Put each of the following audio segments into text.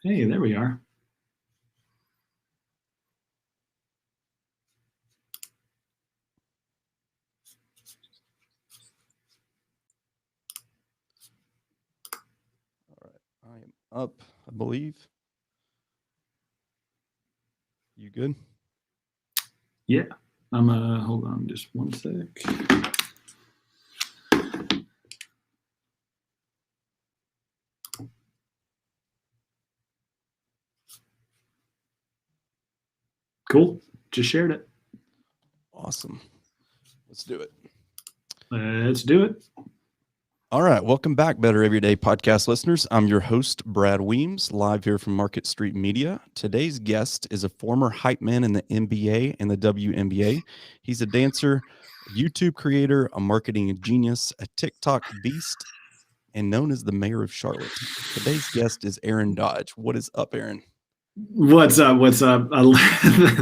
Hey, there we are. All right, I am up, I believe. You good? Yeah, I'm hold on just one sec. Cool. Just shared it. Awesome. Let's do it. Let's do it. All right. Welcome back, Better Everyday podcast listeners. I'm your host, Brad Weems, live here from Market Street Media. Today's guest is a former hype man in the NBA and the WNBA. He's a dancer, a YouTube creator, a marketing genius, a TikTok beast, and known as the mayor of Charlotte. Today's guest is Aaron Dodge. What is up, Aaron? What's up? What's up?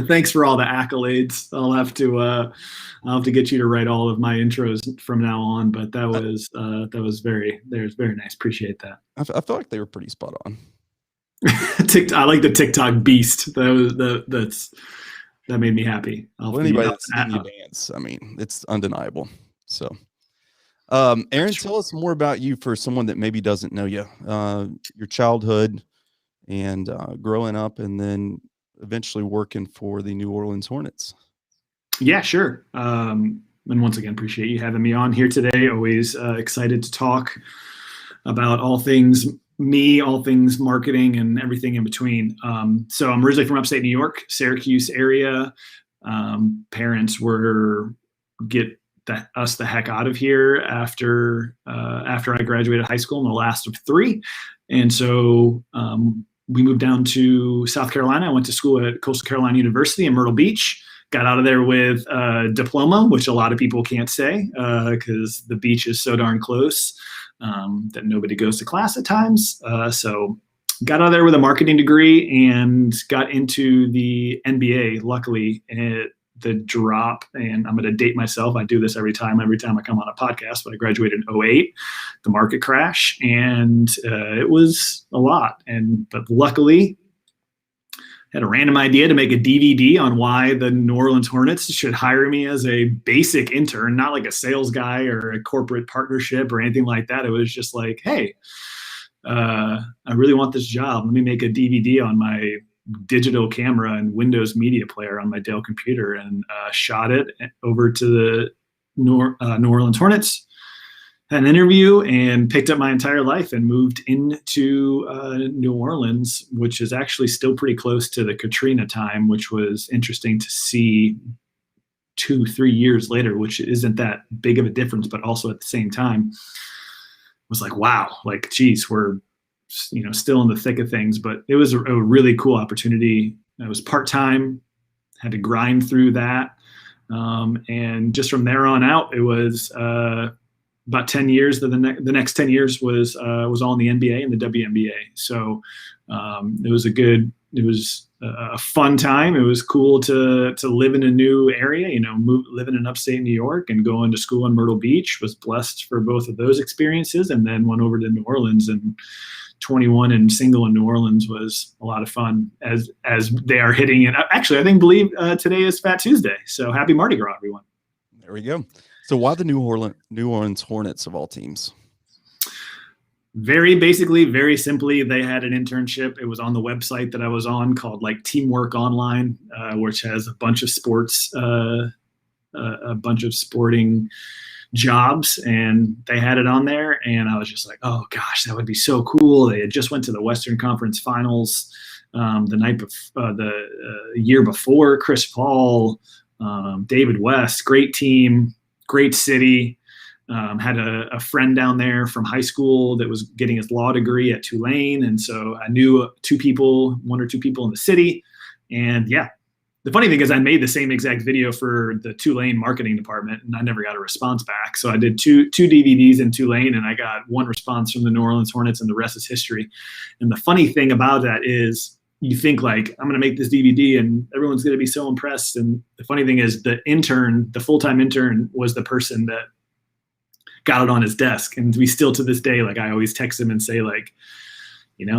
Thanks for all the accolades. I'll have to get you to write all of my intros from now on. But that was very nice. Appreciate that. I feel like they were pretty spot on. I like the TikTok beast. That made me happy. Anybody that's seen you dance, I mean, it's undeniable. So, Aaron, tell us more about you for someone that maybe doesn't know you. Your childhood. And growing up and then eventually working for the New Orleans Hornets. Yeah, sure. And once again, appreciate you having me on here today. Always excited to talk about all things me, all things marketing and everything in between. So I'm originally from upstate New York, Syracuse area. Parents were get us the heck out of here after I graduated high school. I'm the last of three. And so we moved down to South Carolina. I went to school at Coastal Carolina University in Myrtle Beach. Got out of there with a diploma, which a lot of people can't say because the beach is so darn close that nobody goes to class at times. So got out of there with a marketing degree and got into the NBA, luckily, the drop, and I'm going to date myself. I do this every time I come on a podcast, but I graduated in 2008, the market crash, and it was a lot. But luckily, had a random idea to make a DVD on why the New Orleans Hornets should hire me as a basic intern, not like a sales guy or a corporate partnership or anything like that. It was just like, hey, I really want this job. Let me make a DVD on my digital camera and Windows media player on my Dell computer and shot it over to the New Orleans Hornets. Had an interview and picked up my entire life and moved into New Orleans, which is actually still pretty close to the Katrina time, which was interesting to see 2-3 years later, which isn't that big of a difference, but also at the same time was like, wow, like, geez, we're still in the thick of things. But it was a really cool opportunity. It was part-time, had to grind through that. And just from there on out, it was about 10 years. The next 10 years was all in the NBA and the WNBA. So it was a fun time. It was cool to live in a new area, living in upstate New York and going to school in Myrtle Beach. Was blessed for both of those experiences, and then went over to New Orleans, and 21 and single in New Orleans was a lot of fun as they are hitting it. Actually, I believe today is Fat Tuesday. So happy Mardi Gras, everyone. There we go. So why the New Orleans Hornets of all teams? Very simply, they had an internship. It was on the website that I was on called like Teamwork Online, which has a bunch of sports, a bunch of sporting jobs, and they had it on there. And I was just like, oh gosh, that would be so cool. They had just went to the Western Conference Finals the year before. Chris Paul, David West, great team, great city. Had a friend down there from high school that was getting his law degree at Tulane. And so I knew one or two people in the city. And yeah, the funny thing is I made the same exact video for the Tulane marketing department, and I never got a response back. So I did two DVDs in Tulane, and I got one response from the New Orleans Hornets, and the rest is history. And the funny thing about that is you think like, I'm going to make this DVD and everyone's going to be so impressed. And the funny thing is the full-time intern was the person that got it on his desk. And we still, to this day, like I always text him and say like,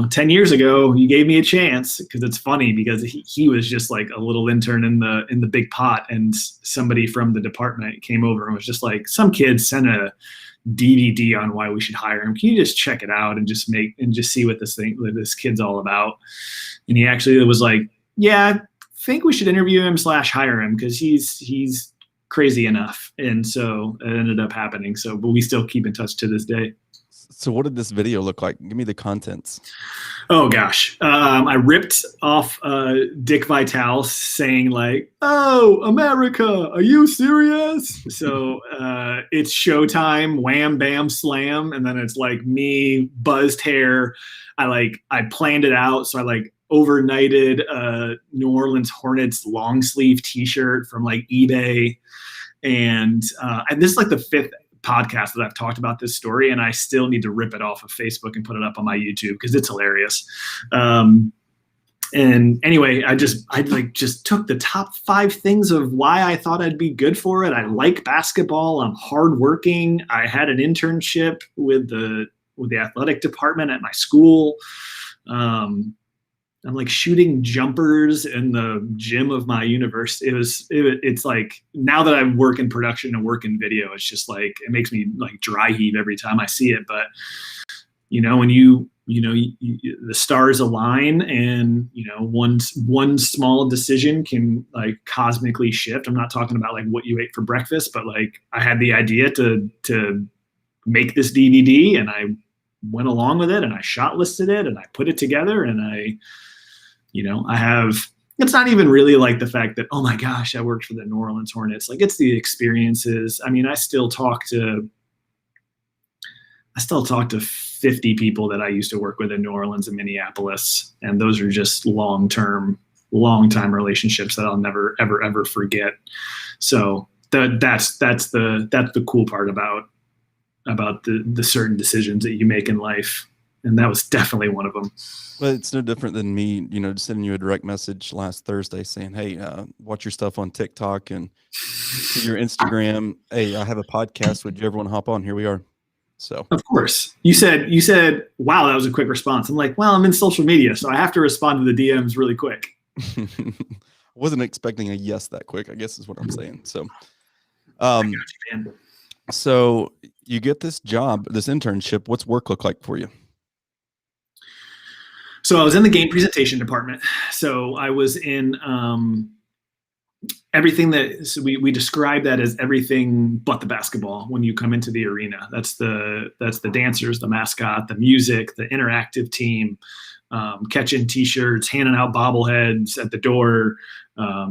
10 years ago, you gave me a chance. Because it's funny because he was just like a little intern in the big pot, and somebody from the department came over and was just like, some kid sent a DVD on why we should hire him. Can you just check it out and just see what this kid's all about? And he actually was like, yeah, I think we should interview him / hire him because he's crazy enough. And so it ended up happening. So, but we still keep in touch to this day. So what did this video look like? Give me the contents. Oh gosh. I ripped off Dick Vitale saying like, "Oh, America, are you serious?" So it's showtime, wham, bam, slam. And then it's like me, buzzed hair. I planned it out. So I like overnighted New Orleans Hornets long sleeve t-shirt from like eBay. And this is like the 5th podcast that I've talked about this story, and I still need to rip it off of Facebook and put it up on my YouTube because it's hilarious. And anyway, I just took the top 5 things of why I thought I'd be good for it. I like basketball. I'm hardworking. I had an internship with the athletic department at my school. I'm like shooting jumpers in the gym of my university. It's like, now that I work in production and work in video, it's just like, it makes me like dry heave every time I see it. But, when the stars align and, one small decision can like cosmically shift. I'm not talking about like what you ate for breakfast, but like I had the idea to make this DVD, and I went along with it, and I shot listed it, and I put it together, and it's not even really like the fact that, oh my gosh, I worked for the New Orleans Hornets. Like, it's the experiences. I mean, I still talk to 50 people that I used to work with in New Orleans and Minneapolis. And those are just long-time relationships that I'll never, ever, ever forget. So that's the cool part about the certain decisions that you make in life. And that was definitely one of them. Well, it's no different than me, sending you a direct message last Thursday saying, "Hey, watch your stuff on TikTok and your Instagram. Hey, I have a podcast. Would you ever want to hop on? Here we are." So, of course, you said, "Wow, that was a quick response." I'm like, "Well, I'm in social media, so I have to respond to the DMs really quick." I wasn't expecting a yes that quick, I guess is what I'm saying. So, I got you, man. So you get this job, this internship. What's work look like for you? So I was in the game presentation department. So I was in everything we describe that as everything but the basketball when you come into the arena. That's the dancers, the mascot, the music, the interactive team, catching t-shirts, handing out bobbleheads at the door,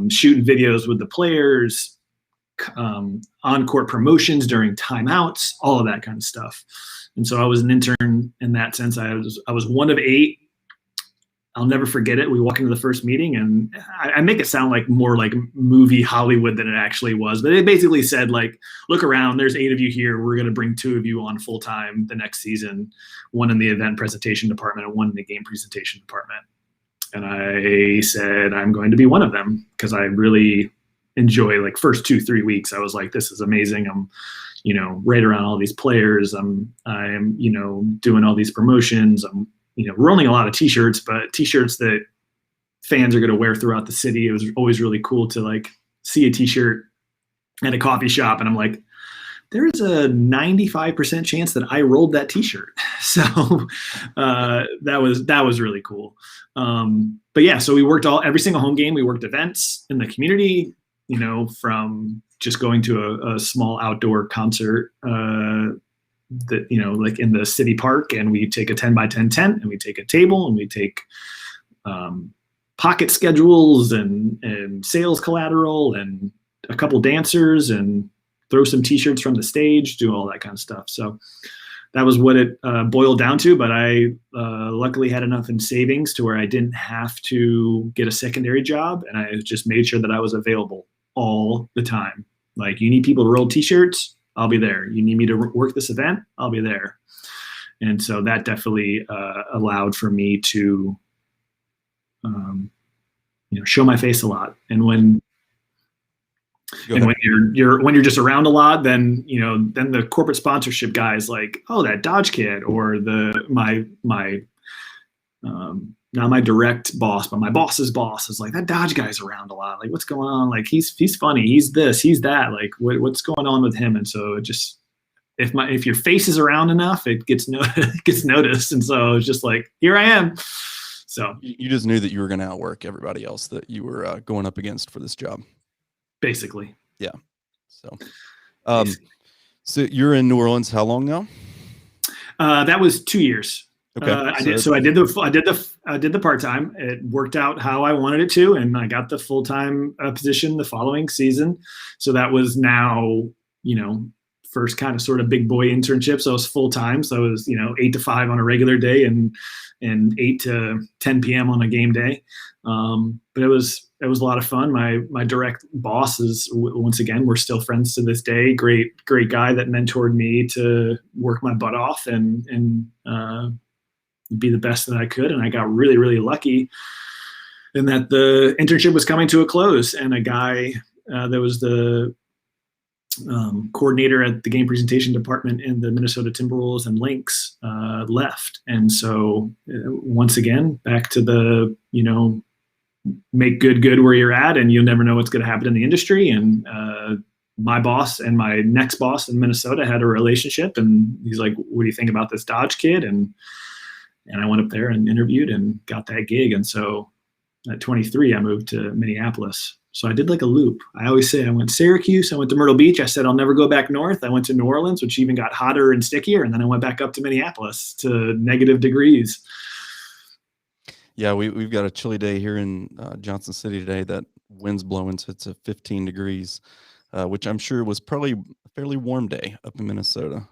shooting videos with the players, on-court promotions during timeouts, all of that kind of stuff. And so I was an intern in that sense. I was one of 8. I'll never forget it. We walk into the first meeting, and I make it sound like more like movie Hollywood than it actually was. But it basically said, like, look around, there's 8 of you here. We're going to bring 2 of you on full time the next season, one in the event presentation department and one in the game presentation department. And I said, I'm going to be one of them because I really enjoy, like, first 2-3 weeks. I was like, this is amazing. I'm, right around all these players. I'm, doing all these promotions. I'm, rolling a lot of t-shirts, but t-shirts that fans are going to wear throughout the city. It was always really cool to like see a t-shirt at a coffee shop. And I'm like, there's a 95% chance that I rolled that t-shirt. So that was really cool. But yeah, so we worked every single home game. We worked events in the community, from just going to a small outdoor concert, that, like in the city park, and we take a 10x10 tent, and we take a table, and we take pocket schedules and sales collateral and a couple dancers and throw some t-shirts from the stage, do all that kind of stuff. So that was what it boiled down to. But I luckily had enough in savings to where I didn't have to get a secondary job. And I just made sure that I was available all the time. Like, you need people to roll t-shirts, I'll be there. You need me to work this event, I'll be there. And so that definitely allowed for me to, show my face a lot. And when you're just around a lot, then then the corporate sponsorship guy is like, oh, that Dodge kid, or my not my direct boss, but my boss's boss is like, that Dodge guy's around a lot. Like, what's going on? Like, he's funny. He's this, he's that. Like, what's going on with him? And so it just, if your face is around enough, it gets gets noticed. And so it's just like, here I am. So you just knew that you were going to outwork everybody else that you were going up against for this job. Basically. Yeah. So you're in New Orleans. How long now? That was 2 years. Okay. I did the part-time. It worked out how I wanted it to, and I got the full-time position the following season. So that was now, first kind of sort of big boy internship. So it was full-time. So it was, 8 to 5 on a regular day and 8 to 10 p.m. on a game day. But it was a lot of fun. My direct boss is, once again, we're still friends to this day. Great guy that mentored me to work my butt off and be the best that I could. And I got really, really lucky in that the internship was coming to a close, and a guy that was the coordinator at the game presentation department in the Minnesota Timberwolves and Lynx left. And so once again, back to the, make good where you're at, and you'll never know what's going to happen in the industry. And my boss and my next boss in Minnesota had a relationship, and he's like, what do you think about this Dodge kid? And I went up there and interviewed and got that gig. And so at 23, I moved to Minneapolis. So I did like a loop. I always say I went to Syracuse, I went to Myrtle Beach. I said, I'll never go back north. I went to New Orleans, which even got hotter and stickier. And then I went back up to Minneapolis to negative degrees. Yeah, we've got a chilly day here in Johnson City today. That wind's blowing, so it's 15 degrees, which I'm sure was probably a fairly warm day up in Minnesota.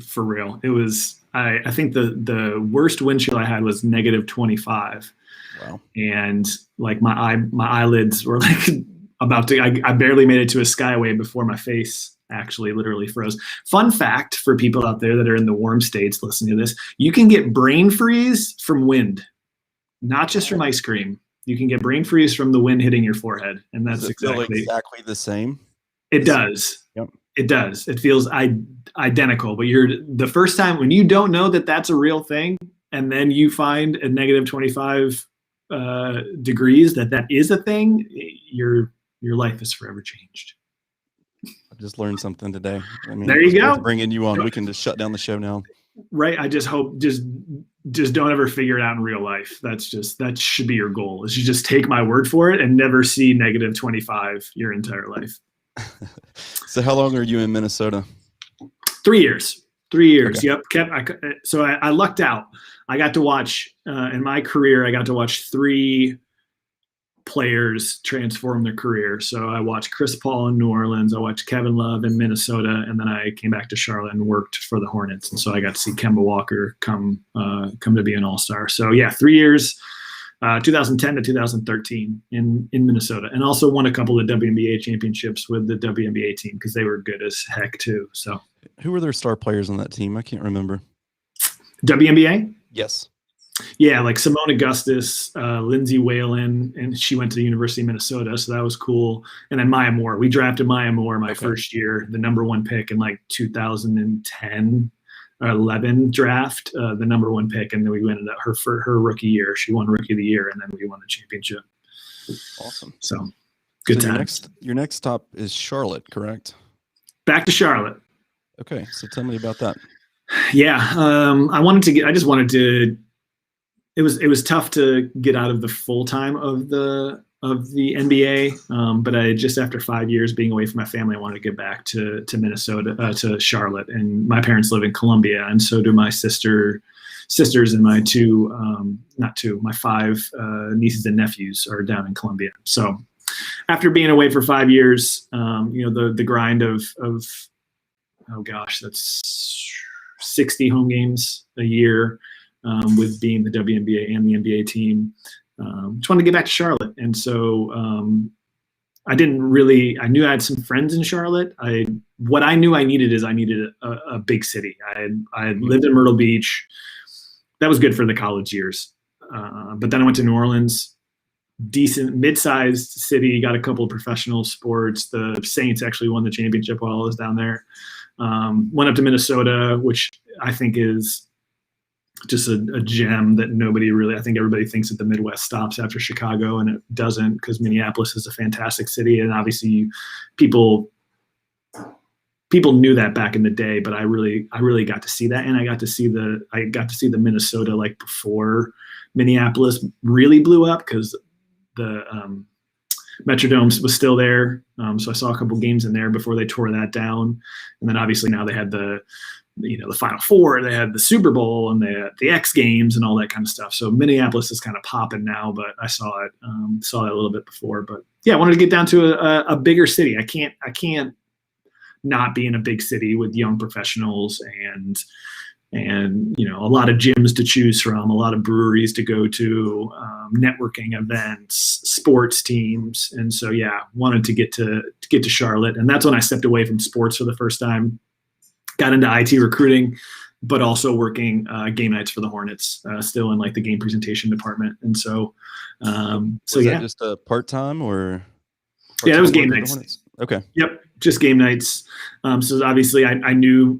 For real. It was, I think the worst wind chill I had was negative 25. Wow. And like my eyelids were like about to, I barely made it to a skyway before my face actually literally froze. Fun fact for people out there that are in the warm states listening to this, you can get brain freeze from wind, not just from ice cream. You can get brain freeze from the wind hitting your forehead. And that's exactly the same. It does. Yep. It does. It feels identical, but the first time when you don't know that that's a real thing, and then you find a negative 25 degrees that is a thing, your life is forever changed. I just learned something today. I mean, there you go. Bringing you on, we can just shut down the show now. Right. I just hope just don't ever figure it out in real life. That should be your goal. Is you just take my word for it and never see negative 25 your entire life. So how long are you in Minnesota? 3 years. 3 years. Okay. Yep. So I lucked out. I got to watch in my career. I got to watch 3 players transform their career. So I watched Chris Paul in New Orleans. I watched Kevin Love in Minnesota, and then I came back to Charlotte and worked for the Hornets. And so I got to see Kemba Walker come to be an all-star. So yeah, 3 years. 2010 to 2013 in Minnesota, and also won a couple of WNBA championships with the WNBA team because they were good as heck too. So, who were their star players on that team? I can't remember. WNBA? Yes. Yeah, like Simone Augustus, Lindsay Whalen, and she went to the University of Minnesota, so that was cool. And then Maya Moore. We drafted Maya Moore my first year, the number 1 pick in like 2010. 11 draft, the number 1 pick, and then we went into her rookie year. She won Rookie of the Year, and then we won the championship. Awesome. So good time. Your next stop is Charlotte, correct? Back to Charlotte. Okay, so tell me about that. Yeah, I just wanted to. It was tough to get out of the full time of the NBA, but I just after 5 years being away from my family, I wanted to get back to Minnesota, to Charlotte. And my parents live in Columbia, and so do my sisters and my my 5 nieces and nephews are down in Columbia. So after being away for 5 years, the grind of oh gosh, that's 60 home games a year, with being the WNBA and the NBA team. Just wanted to get back to Charlotte. And so I knew I had some friends in Charlotte. What I knew I needed is I needed a big city. I had lived in Myrtle Beach. That was good for the college years. But then I went to New Orleans, decent, mid-sized city, got a couple of professional sports. The Saints actually won the championship while I was down there. Went up to Minnesota, which I think is just a gem that nobody really, I think everybody thinks that the Midwest stops after Chicago, and it doesn't, because Minneapolis is a fantastic city. And obviously people knew that back in the day, but I really got to see that. And I got to see the Minnesota like before Minneapolis really blew up, because the Metrodome was still there. So I saw a couple games in there before they tore that down. And then obviously now they had the Final Four, they had the Super Bowl, and they had the X Games and all that kind of stuff. So Minneapolis is kind of popping now, but I saw it a little bit before. But yeah, I wanted to get down to a bigger city. I can't not be in a big city with young professionals and a lot of gyms to choose from, a lot of breweries to go to, networking events, sports teams. And so, yeah, wanted to get to Charlotte. And that's when I stepped away from sports for the first time, got into IT recruiting, but also working game nights for the Hornets, still in like the game presentation department. And so, Was that just a part-time or? Yeah, it was game nights. Okay. Yep. Just game nights. So obviously I knew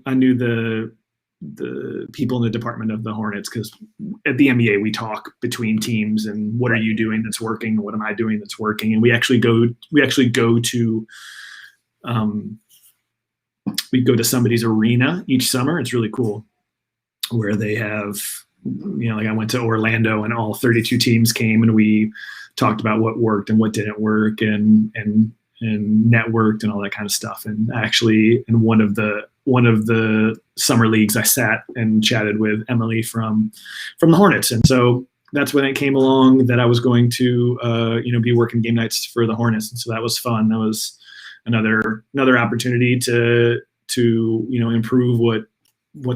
the people in the department of the Hornets, because at the NBA we talk between teams and what are you doing that's working, what am I doing that's working, and we actually go to somebody's arena each summer. It's really cool, where they have, like I went to Orlando and all 32 teams came, and we talked about what worked and what didn't work, and networked and all that kind of stuff. And actually in one of the summer leagues, I sat and chatted with Emily from the Hornets. And so that's when it came along that I was going to, be working game nights for the Hornets. And so that was fun. That was another opportunity to improve what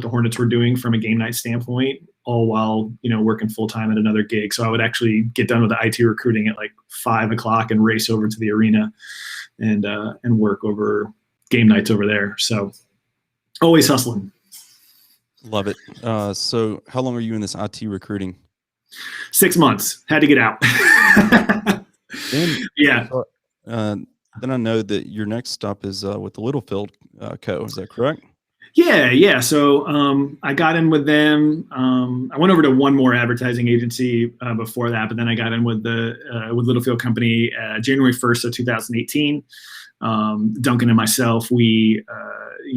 the Hornets were doing from a game night standpoint, all while, working full time at another gig. So I would actually get done with the IT recruiting at like 5:00 and race over to the arena and work over game nights over there. So always hustling. Love it. So how long are you in this IT recruiting? 6 months. Had to get out. Yeah. Then I know that your next stop is with the Littlefield Co. Is that correct? Yeah. So I got in with them. I went over to one more advertising agency before that, but then I got in with with Littlefield Company January 1st of 2018. Duncan and myself, we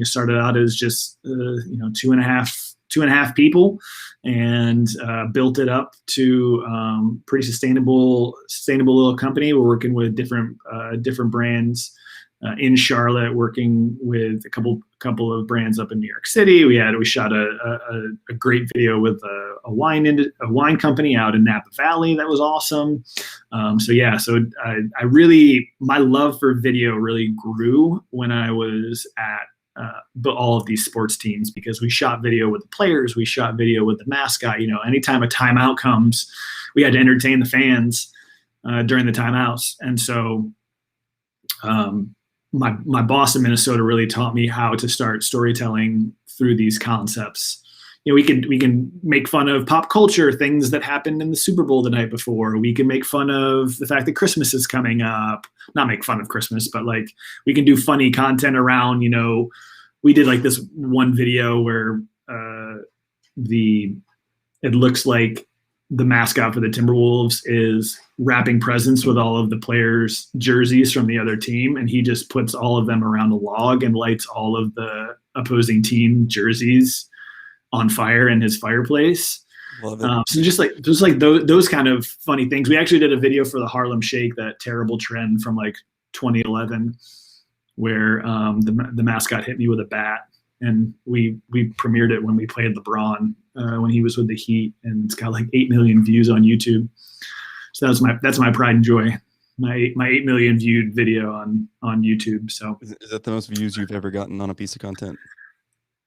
started out as just two and a half people, and built it up to pretty sustainable little company. We're working with different brands in Charlotte, working with a couple of brands up in New York City. We shot a great video with a wine company out in Napa Valley. That was awesome. So my love for video really grew when I was at all of these sports teams, because we shot video with the players, we shot video with the mascot. Anytime a timeout comes, we had to entertain the fans during the timeouts. And so my boss in Minnesota really taught me how to start storytelling through these concepts. We can make fun of pop culture, things that happened in the Super Bowl the night before. We can make fun of the fact that Christmas is coming up. Not make fun of Christmas, but like we can do funny content around, we did like this one video where it looks like the mascot for the Timberwolves is wrapping presents with all of the players' jerseys from the other team, and he just puts all of them around a log and lights all of the opposing team jerseys on fire in his fireplace. Love it. So just like those kind of funny things. We actually did a video for the Harlem Shake, that terrible trend from like 2011, where the mascot hit me with a bat, and we premiered it when we played LeBron when he was with the Heat, and it's got like 8 million views on YouTube. So that's my pride and joy. My 8 million viewed video on YouTube. So is that the most views you've ever gotten on a piece of content?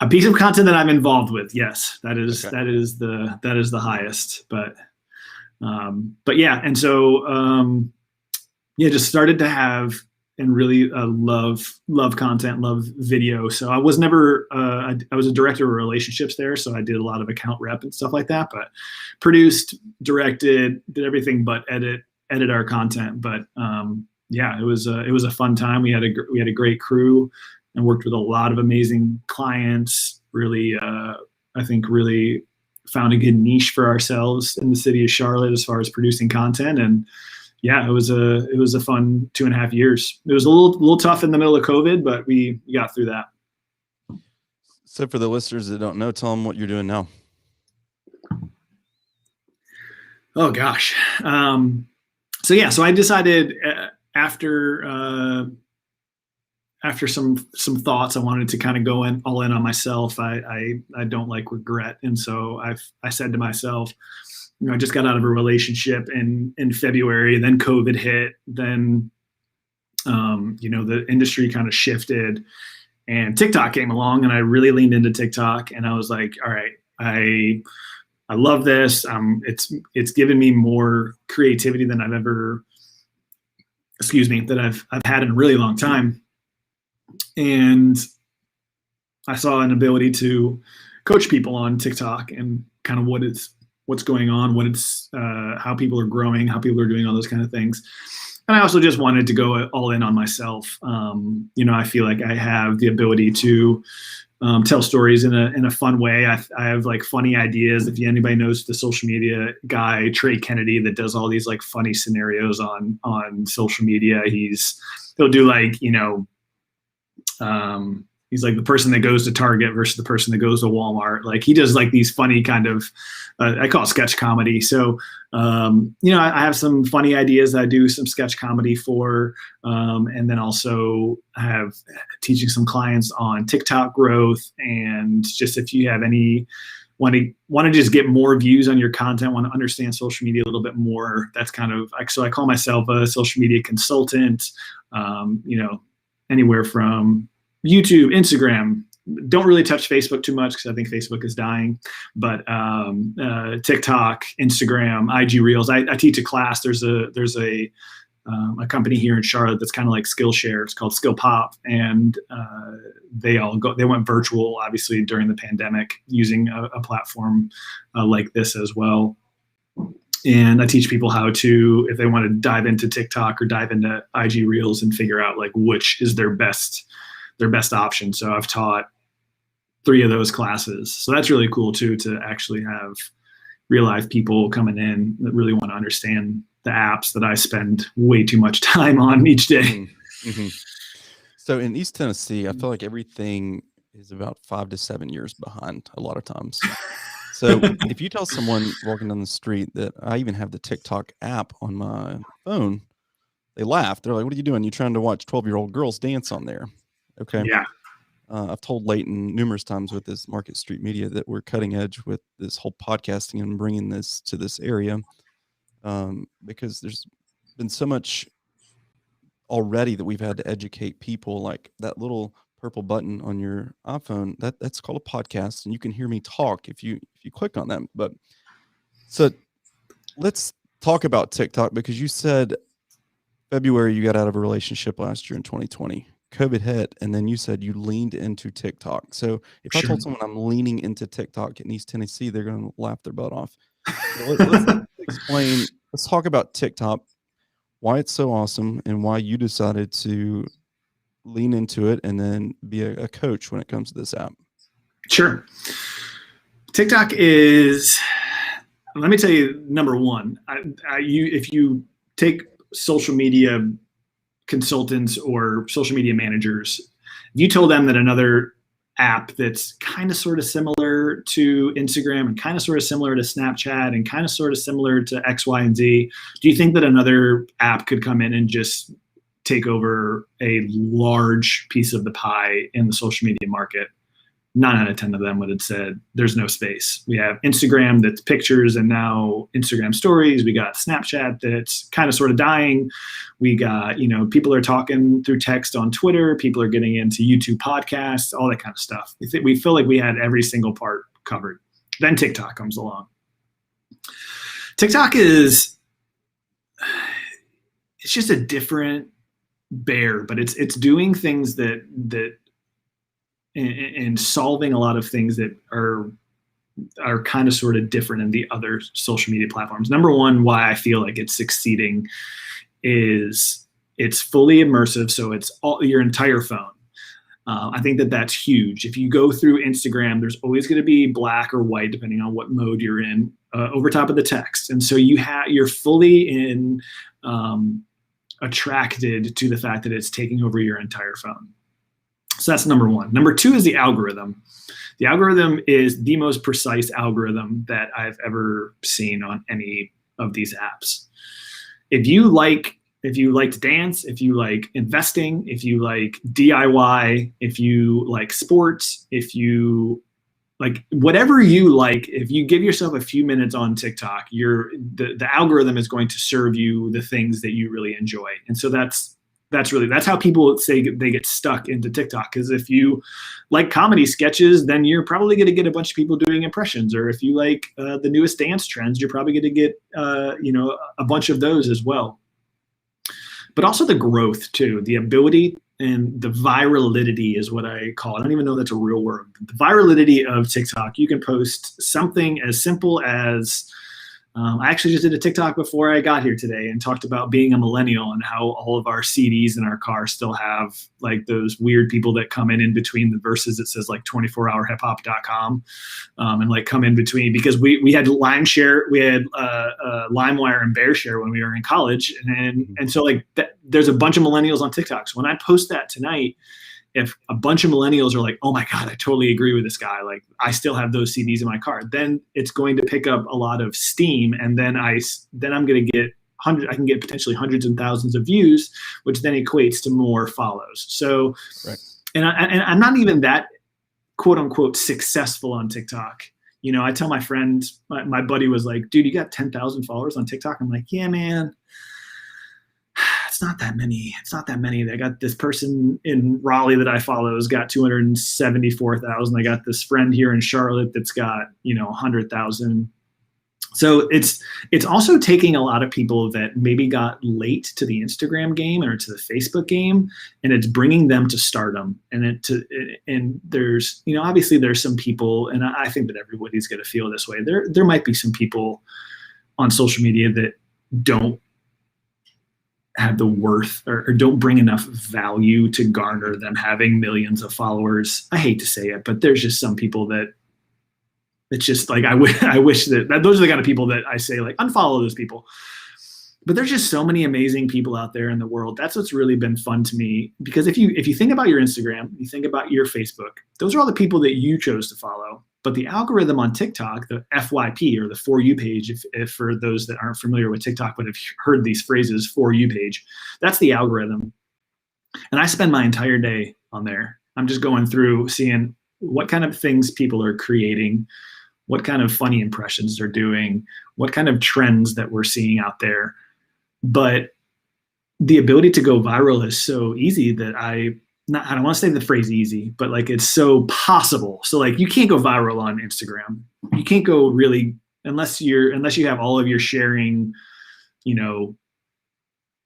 A piece of content that I'm involved with, yes, that is Okay. that is the highest. But yeah, and so just started to have and really love content, love video. So I was never I was a director of relationships there, so I did a lot of account rep and stuff like that. But produced, directed, did everything but edit our content. But it was a fun time. We had a great crew, and worked with a lot of amazing clients. Really, I think really found a good niche for ourselves in the city of Charlotte as far as producing content. And yeah, it was a fun 2.5 years. It was a little tough in the middle of COVID, but we got through that. So for the listeners that don't know, tell them what you're doing now. Oh gosh. So I decided after some thoughts, I wanted to kind of go all in on myself. I don't like regret. And so I said to myself, I just got out of a relationship in February, then COVID hit, then, the industry kind of shifted and TikTok came along, and I really leaned into TikTok, and I was like, all right, I love this. It's given me more creativity than I've had in a really long time. And I saw an ability to coach people on TikTok and kind of what's going on, how people are growing, how people are doing all those kind of things. And I also just wanted to go all in on myself. I feel like I have the ability to tell stories in a fun way. I have like funny ideas. If anybody knows the social media guy, Trey Kennedy, that does all these like funny scenarios on social media, he'll do like, he's like the person that goes to Target versus the person that goes to Walmart. Like he does like these funny kind of, I call it sketch comedy. So, I have some funny ideas that I do some sketch comedy for, and then also have teaching some clients on TikTok growth. And just if you have want to just get more views on your content, want to understand social media a little bit more, that's kind of like, so I call myself a social media consultant, anywhere from YouTube, Instagram. Don't really touch Facebook too much because I think Facebook is dying, but TikTok, Instagram, IG Reels. I teach a class. There's a company here in Charlotte that's kind of like Skillshare. It's called Skill Pop, and they went virtual, obviously during the pandemic, using a platform like this as well. And I teach people how to, if they want to dive into TikTok or dive into IG Reels and figure out like which is their best option. So I've taught 3 of those classes. So that's really cool too, to actually have real life people coming in that really want to understand the apps that I spend way too much time on each day. Mm-hmm. So in East Tennessee, I feel like everything is about 5 to 7 years behind a lot of times. So if you tell someone walking down the street that I even have the TikTok app on my phone, they laugh. They're like, what are you doing? You're trying to watch 12-year-old girls dance on there. Okay. Yeah. I've told Leighton numerous times with this Market Street Media that we're cutting edge with this whole podcasting and bringing this to this area, because there's been so much already that we've had to educate people. Like that little purple button on your iPhone, that's called a podcast, and you can hear me talk if you click on that. But so let's talk about TikTok, because you said February you got out of a relationship last year in 2020. COVID hit, and then you said you leaned into TikTok. So if I told someone I'm leaning into TikTok in East Tennessee, they're going to laugh their butt off. So let's talk about TikTok, why it's so awesome, and why you decided to lean into it and then be a coach when it comes to this app. Sure. TikTok is, let me tell you, number one, if you take social media consultants or social media managers, if you told them that another app that's kind of sort of similar to Instagram and kind of sort of similar to Snapchat and kind of sort of similar to X, Y, and Z, do you think that another app could come in and just take over a large piece of the pie in the social media market? 9 out of 10 of them would have said there's no space. We have Instagram that's pictures and now Instagram stories. We got Snapchat that's kind of sort of dying. We got, people are talking through text on Twitter. People are getting into YouTube podcasts, all that kind of stuff. We feel like we had every single part covered. Then TikTok comes along. TikTok it's just a different bear, but it's doing things that and solving a lot of things that are kind of sort of different in the other social media platforms. Number one, why I feel like it's succeeding is it's fully immersive. So it's all your entire phone. I think that that's huge. If you go through Instagram, there's always going to be black or white, depending on what mode you're in, over top of the text. And so you're fully in attracted to the fact that it's taking over your entire phone. So that's number one. Number two is the algorithm. The algorithm is the most precise algorithm that I've ever seen on any of these apps. If you like to dance, if you like investing, if you like DIY, if you like sports, if you like whatever you like, if you give yourself a few minutes on TikTok, the algorithm is going to serve you the things that you really enjoy. And so that's how people say they get stuck into TikTok. Because if you like comedy sketches, then you're probably going to get a bunch of people doing impressions. Or if you like the newest dance trends, you're probably going to get a bunch of those as well. But also the growth too, the ability and the virality is what I call it. I don't even know that's a real word. The virality of TikTok. You can post something as simple as, I actually just did a TikTok before I got here today and talked about being a millennial and how all of our CDs in our car still have like those weird people that come in between the verses. It says like 24hourhiphop.com and like come in between, because we had LimeShare, we had LimeWire and BearShare when we were in college. And so like there's a bunch of millennials on TikTok. So when I post that tonight, if a bunch of millennials are like, oh my God, I totally agree with this guy, like I still have those CDs in my car, then it's going to pick up a lot of steam. And then I'm going to get I can get potentially hundreds and thousands of views, which then equates to more follows. So, right. And I'm not even that quote unquote successful on TikTok. You know, I tell my friend, my buddy was like, dude, you got 10,000 followers on TikTok. I'm like, yeah, man. It's not that many. I got this person in Raleigh that I follow has got 274,000. I got this friend here in Charlotte that's got, 100,000. So it's also taking a lot of people that maybe got late to the Instagram game or to the Facebook game, and it's bringing them to stardom. And there's, obviously there's some people, and I think that everybody's going to feel this way. There might be some people on social media that don't have the worth or don't bring enough value to garner them having millions of followers. I hate to say it, but there's just some people that it's just like, I wish that those are the kind of people that I say like unfollow those people. But there's just so many amazing people out there in the world. That's what's really been fun to me, because if you think about your Instagram, you think about your Facebook, those are all the people that you chose to follow. But the algorithm on TikTok, the FYP or the For You page, if for those that aren't familiar with TikTok but have heard these phrases, For You page, that's the algorithm. And I spend my entire day on there. I'm just going through seeing what kind of things people are creating, what kind of funny impressions they're doing, what kind of trends that we're seeing out there. But the ability to go viral is so easy that I don't want to say the phrase easy, but like it's so possible. So like you can't go viral on Instagram. You can't go really unless you have all of your sharing,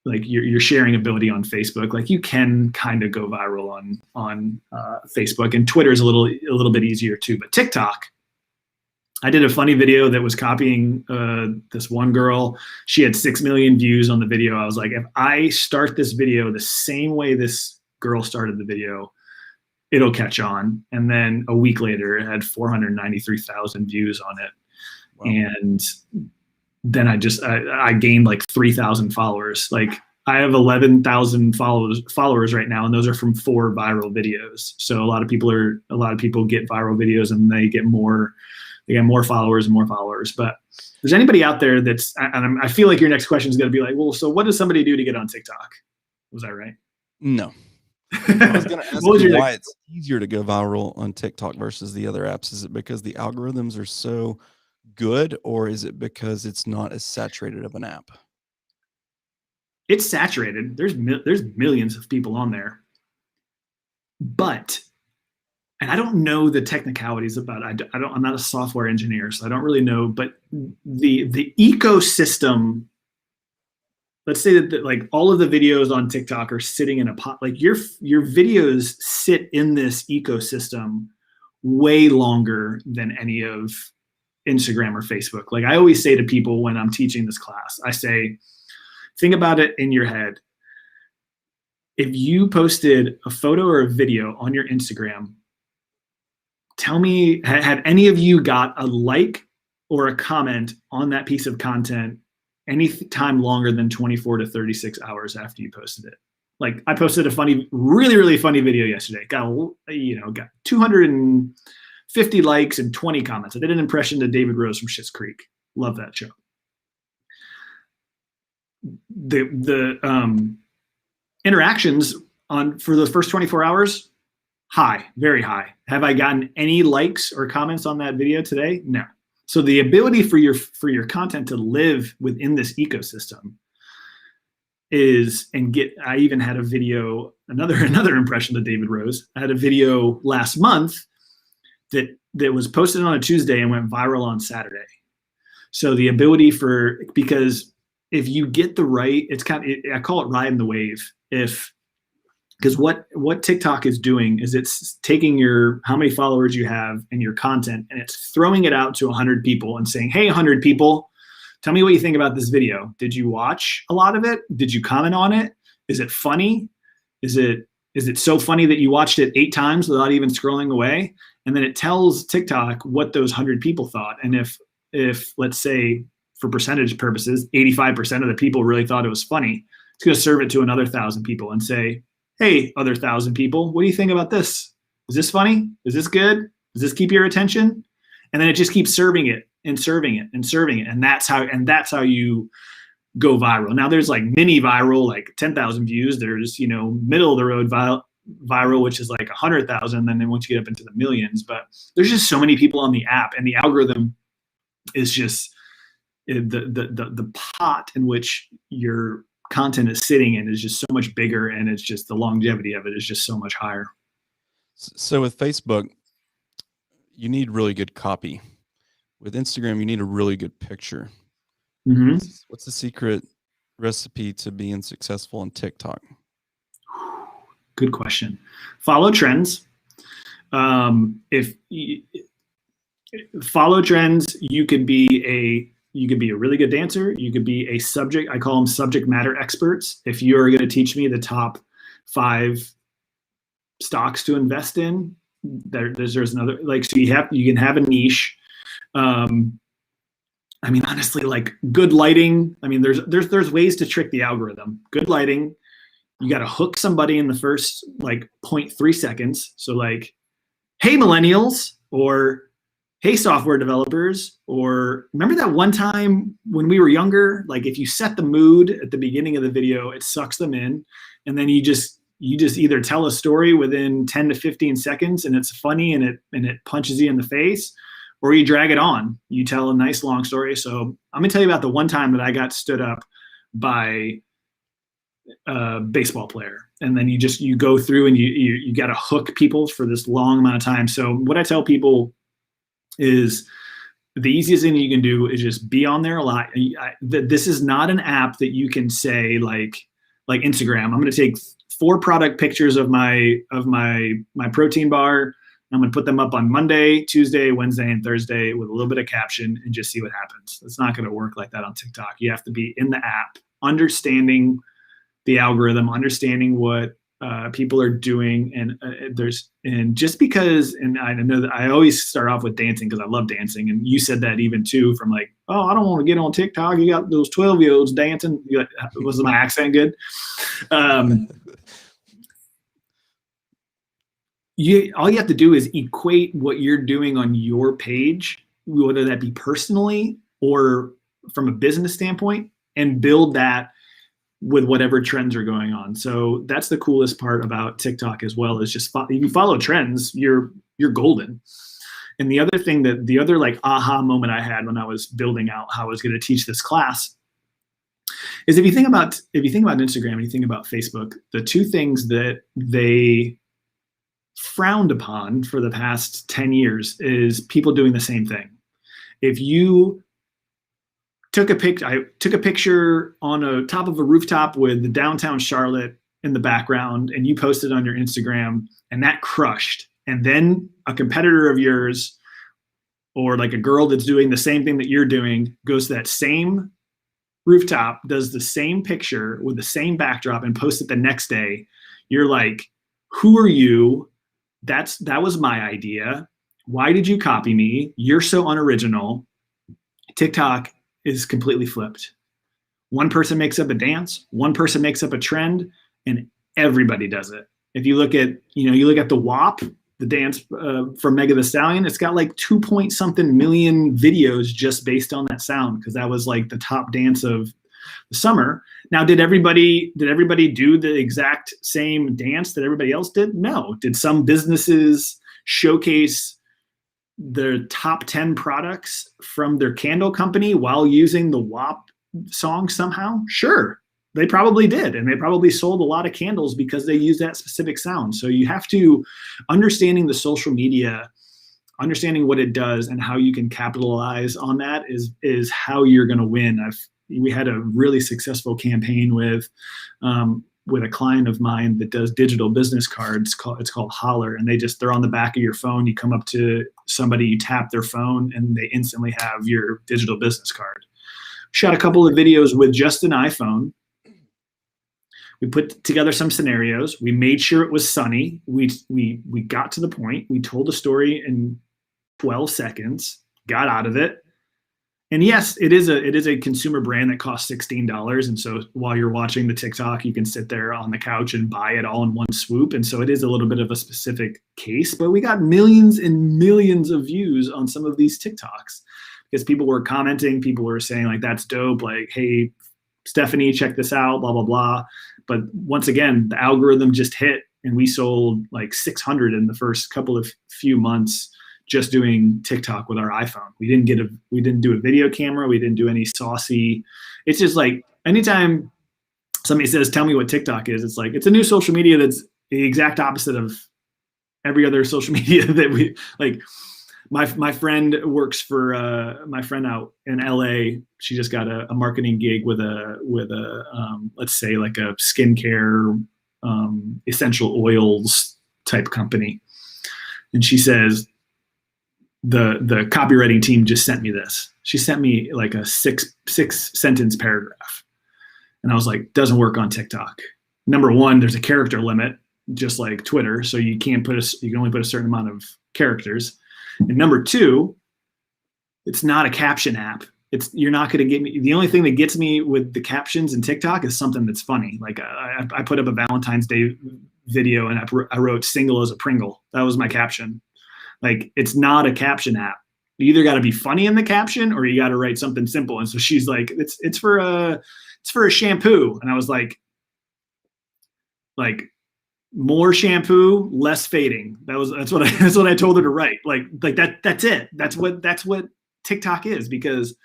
like your sharing ability on Facebook. Like you can kind of go viral on Facebook, and Twitter is a little bit easier too. But TikTok, I did a funny video that was copying this one girl. She had 6 million views on the video. I was like, if I start this video the same way this girl started the video, it'll catch on. And then a week later, it had 493,000 views on it. Wow. And then I gained like 3,000 followers. Like I have 11,000 followers right now, and those are from 4 viral videos. So a lot of people get viral videos, and they get more followers and more followers. But if there's anybody out there I feel like your next question is going to be like, well, so what does somebody do to get on TikTok? Was I right? No. I was going to ask you why it's easier to go viral on TikTok versus the other apps. Is it because the algorithms are so good, or is it because it's not as saturated of an app? It's saturated. There's millions of people on there. But, and I don't know the technicalities about it. I'm not a software engineer, so I don't really know, but the ecosystem, let's say that like all of the videos on TikTok are sitting in a pot, like your videos sit in this ecosystem way longer than any of Instagram or Facebook. Like I always say to people when I'm teaching this class, I say, think about it in your head. if you posted a photo or a video on your Instagram, tell me, have any of you got a like or a comment on that piece of content any time longer than 24 to 36 hours after you posted it? Like, I posted a funny, really, really funny video yesterday. Got 250 likes and 20 comments. I did an impression of David Rose from Schitt's Creek. Love that show. The interactions for the first 24 hours, high, very high. Have I gotten any likes or comments on that video today? No. So the ability for your content to live within this ecosystem I even had a video, another impression of David Rose. I had a video last month that was posted on a Tuesday and went viral on Saturday. So the ability because if you get the right, I call it riding the wave. Because what TikTok is doing is it's taking how many followers you have and your content, and it's throwing it out to 100 people and saying, hey, 100 people, tell me what you think about this video. Did you watch a lot of it? Did you comment on it? Is it funny? Is it so funny that you watched it 8 times without even scrolling away? And then it tells TikTok what those 100 people thought. And if let's say, for percentage purposes, 85% of the people really thought it was funny, it's going to serve it to another 1,000 people and say, hey, other 1,000 people, what do you think about this? Is this funny? Is this good? Does this keep your attention? And then it just keeps serving it and serving it and serving it. And that's how you go viral. Now there's like mini viral, like 10,000 views. There's, middle of the road viral, which is like 100,000. Then once you get up into the millions, but there's just so many people on the app, and the algorithm is just the pot in which your content is sitting in is just so much bigger, and it's just the longevity of it is just so much higher. So with Facebook, you need really good copy. With Instagram, you need a really good picture. Mm-hmm. What's the secret recipe to being successful on TikTok? Good question. Follow trends. If you follow trends, you could be a really good dancer. You could be a subject. I call them subject matter experts. If you're going to teach me the top 5 stocks to invest in, there's another, like, so you can have a niche. Honestly, like, good lighting. There's ways to trick the algorithm. Good lighting. You got to hook somebody in the first 0.3 seconds. So like, hey, millennials, or hey, software developers, or remember that one time when we were younger, like, if you set the mood at the beginning of the video, it sucks them in. And then you just either tell a story within 10 to 15 seconds and it's funny and it punches you in the face, or you drag it on. You tell a nice long story. So I'm gonna tell you about the one time that I got stood up by a baseball player. And then you go through and you got to hook people for this long amount of time. So what I tell people is the easiest thing you can do is just be on there a lot. This is not an app that you can say like Instagram. I'm going to take 4 product pictures of my protein bar. I'm going to put them up on Monday, Tuesday, Wednesday, and Thursday with a little bit of caption and just see what happens. It's not going to work like that on TikTok. You have to be in the app, understanding the algorithm, understanding what people are doing, and just because, and I know that I always start off with dancing because I love dancing, and you said that even too, from like, oh, I don't want to get on TikTok. You got those 12-year-olds dancing. Was my accent good? All you have to do is equate what you're doing on your page, whether that be personally or from a business standpoint, and build that with whatever trends are going on. So that's the coolest part about TikTok as well, is just if you follow trends, you're golden. And the other like aha moment I had when I was building out how I was going to teach this class is if you think about Instagram and you think about Facebook, the two things that they frowned upon for the past 10 years is people doing the same thing. If you I took a picture on a top of a rooftop with the downtown Charlotte in the background, and you posted on your Instagram, and that crushed. And then a competitor of yours, or like a girl that's doing the same thing that you're doing, goes to that same rooftop, does the same picture with the same backdrop, and posts it the next day. You're like, who are you? That was my idea. Why did you copy me? You're so unoriginal. TikTok is completely flipped. One person makes up a dance, one person makes up a trend, and everybody does it. If you look at, you look at the WAP, the dance from Mega the Stallion, it's got like 2 point something million videos just based on that sound, because that was like the top dance of the summer. Now, did everybody do the exact same dance that everybody else did? No. Did some businesses showcase their top 10 products from their candle company while using the WAP song somehow? Sure, they probably did, and they probably sold a lot of candles because they use that specific sound. So you have to, understanding the social media, understanding what it does and how you can capitalize on that is how you're going to win. We had a really successful campaign with a client of mine that does digital business cards. It's called Holler, and they're on the back of your phone. You come up to somebody, you tap their phone, and they instantly have your digital business card. Shot a couple of videos with just an iPhone. We put together some scenarios. We made sure it was sunny. We got to the point. We told a story in 12 seconds, got out of it. And yes, it is a consumer brand that costs $16. And so while you're watching the TikTok, you can sit there on the couch and buy it all in one swoop. And so it is a little bit of a specific case, but we got millions and millions of views on some of these TikToks because people were commenting, people were saying like, that's dope. Like, hey, Stephanie, check this out, blah, blah, blah. But once again, the algorithm just hit, and we sold like 600 in the first few months just doing TikTok with our iPhone. We didn't do a video camera. We didn't do any saucy. It's just like anytime somebody says, tell me what TikTok is, it's like, it's a new social media that's the exact opposite of every other social media that we like. My friend works for my friend out in LA. She just got a marketing gig with a let's say like a skincare essential oils type company. And she says, the copywriting team just sent me this. She sent me like a six sentence paragraph. And I was like, doesn't work on TikTok. Number one, there's a character limit, just like Twitter. So you can only put a certain amount of characters. And number two, it's not a caption app. You're not going to get me. The only thing that gets me with the captions in TikTok is something that's funny. Like I put up a Valentine's Day video and I wrote single as a Pringle. That was my caption. Like, it's not a caption app. You either got to be funny in the caption or you got to write something simple. And so she's like, it's for a shampoo. And I was like more shampoo, less fading. That's what I told her to write. Like that's it. That's what TikTok is, because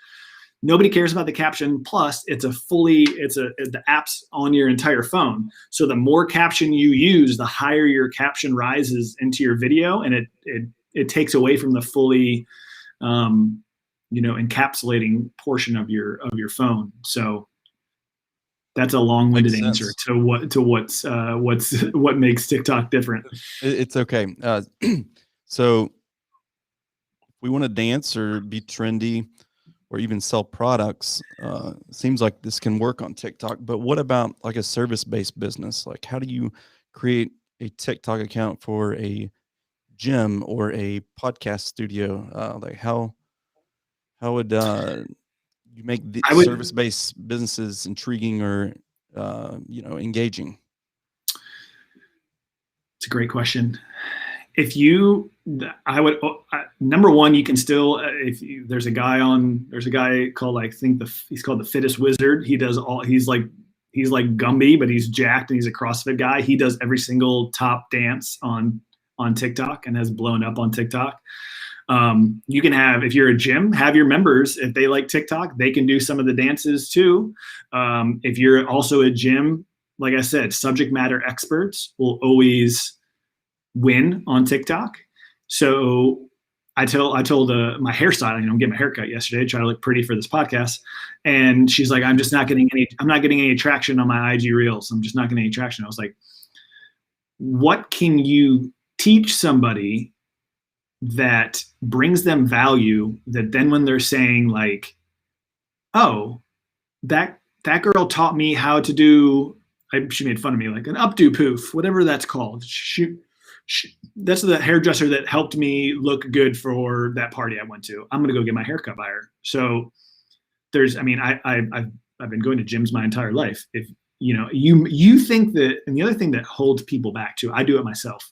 nobody cares about the caption. Plus the app's on your entire phone. So the more caption you use, the higher your caption rises into your video, and it takes away from the fully encapsulating portion of your phone. So that's a long-winded answer to what makes TikTok different. It's okay. So if we want to dance or be trendy or even sell products, seems like this can work on TikTok. But what about like a service-based business? Like, how do you create a TikTok account for a gym or a podcast studio? Like how would you make the service-based businesses intriguing or engaging? It's a great question. Number one, you can still, there's a guy called, he's called the Fittest Wizard. He's like Gumby, but he's jacked and he's a CrossFit guy. He does every single top dance on TikTok and has blown up on TikTok. You can if you're a gym, have your members, if they like TikTok, they can do some of the dances too. If you're also a gym, like I said, subject matter experts will always win on TikTok. So I told my hairstyling, I'm getting my haircut yesterday, trying to look pretty for this podcast. And she's like, I'm not getting any traction on my IG reels. I'm just not getting any traction. I was like, what can you teach somebody that brings them value, that then when they're saying like, oh, that girl taught me how to do she made fun of me, like an updo poof, whatever that's called. That's the hairdresser that helped me look good for that party I went to. I'm going to go get my haircut by her. So there's, I mean, I've been going to gyms my entire life. If, you think that, and the other thing that holds people back too, I do it myself.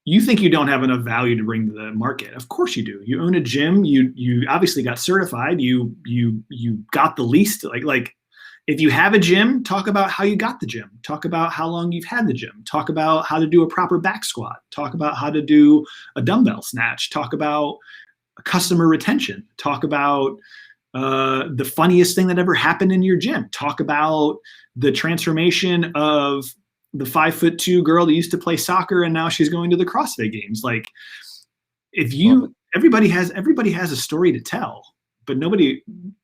You think you don't have enough value to bring to the market. Of course you do. You own a gym. You obviously got certified. You got the least, like if you have a gym, talk about how you got the gym. Talk about how long you've had the gym. Talk about how to do a proper back squat. Talk about how to do a dumbbell snatch. Talk about customer retention. Talk about the funniest thing that ever happened in your gym. Talk about the transformation of the 5'2" girl that used to play soccer and now she's going to the CrossFit games. Like, everybody has a story to tell, but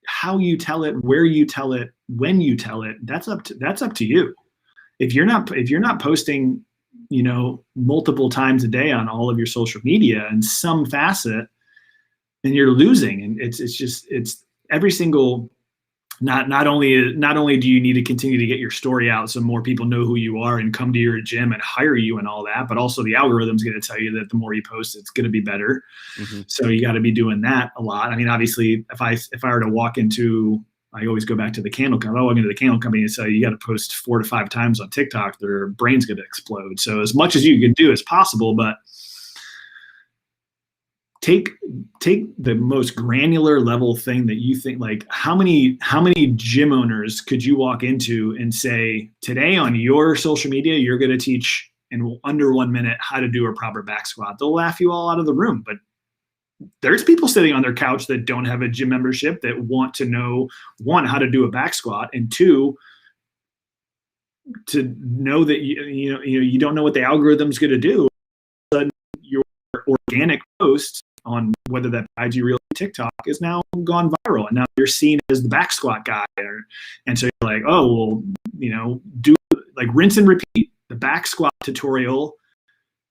how you tell it, where you tell it, when you tell it, that's up to you. If you're not posting, multiple times a day on all of your social media in some facet, then you're losing. And it's every single, not only do you need to continue to get your story out so more people know who you are and come to your gym and hire you and all that, but also the algorithm's going to tell you that the more you post, it's going to be better. Mm-hmm. So you got to be doing that a lot. I mean, obviously, if I were to walk into, I always go back to the candle company. I walk into the candle company and say, you got to post 4 to 5 times on TikTok, their brain's going to explode. So as much as you can do as possible, but take the most granular level thing that you think, like how many gym owners could you walk into and say, today on your social media, you're going to teach in under 1 minute how to do a proper back squat. They'll laugh you all out of the room, but there's people sitting on their couch that don't have a gym membership that want to know, 1, how to do a back squat, and 2, to know that you don't know what the algorithm's going to do. Sudden, your organic post on whether that IG Reel or TikTok is now gone viral, and now you're seen as the back squat guy, and so you're like, oh well, do like rinse and repeat the back squat tutorial